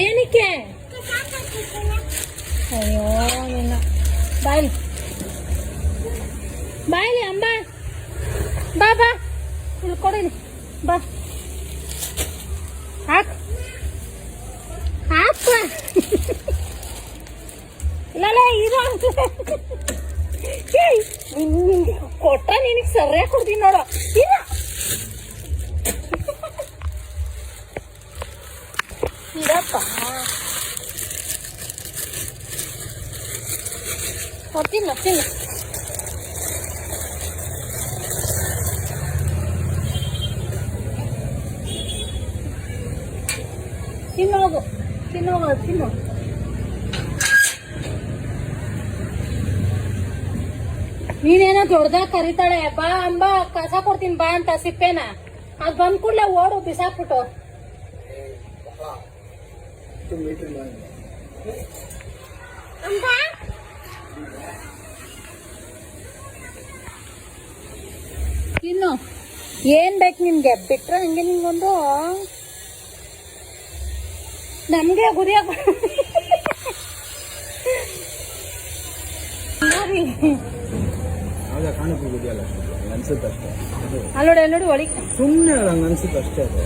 ಏನಕ್ಕೆ? ಅಯ್ಯೋ ನಿನ್ನ ಬಾಯ್ಲಿ ಬಾಯ್ಲಿ ಅಮ್ಮ. ಬಾ ಬಾ ಇಲ್ಲಿ ಕೊಡಿಲಿ ಬಾ. ಹಾಕ್ ಹಾಕ. ಇಲ್ಲ ಇದು ಕೊಟ್ಟ ನಿನಗೆ ಸರಿಯಾಗಿ ಕೊಡ್ತೀನಿ ನೋಡು. ಇಲ್ಲ ಇದಪ್ಪ ಕೊಡ್ತೀನಿ ತಿನ್ನ. ತಿನ್ನೋಗು ತಿನ್ನೋಗು ತಿನ್ನು. ನೀನೇನೋ ದೊಡ್ಡದಾಗ ಕರಿತಾಳೆ ಬಾ ಅಂಬ ಕಸ ಕೊಡ್ತೀನಿ ಬಾ ಅಂತ ಸಿಪ್ಪೆನ. ಅದ್ ಬಂದ್ ಕೂಡ್ಲೆ ಓಡು ಬಿಸಾಕ್ಬಿಟ್ಟು. ತಿನ್ನು ಏನ್ ಬೇಕು ನಿಮ್ಗೆ ಬಿಟ್ರೆ ಹಂಗೆ ನಿಮ್ಗೊಂದು ನಮ್ಗೆ ಗುರಿಯ ಕಾಣಕ್ಕೆ ಅನ್ಸುತ್ತೆ ಅಷ್ಟೇ. ಅಲ್ಲೋಡಿ ಅಲ್ಲೋಡಿ ಒಳಗೆ ಸುಮ್ಮನೆ ಅನ್ಸುತ್ತೆ ಅಷ್ಟೇ ಅದು.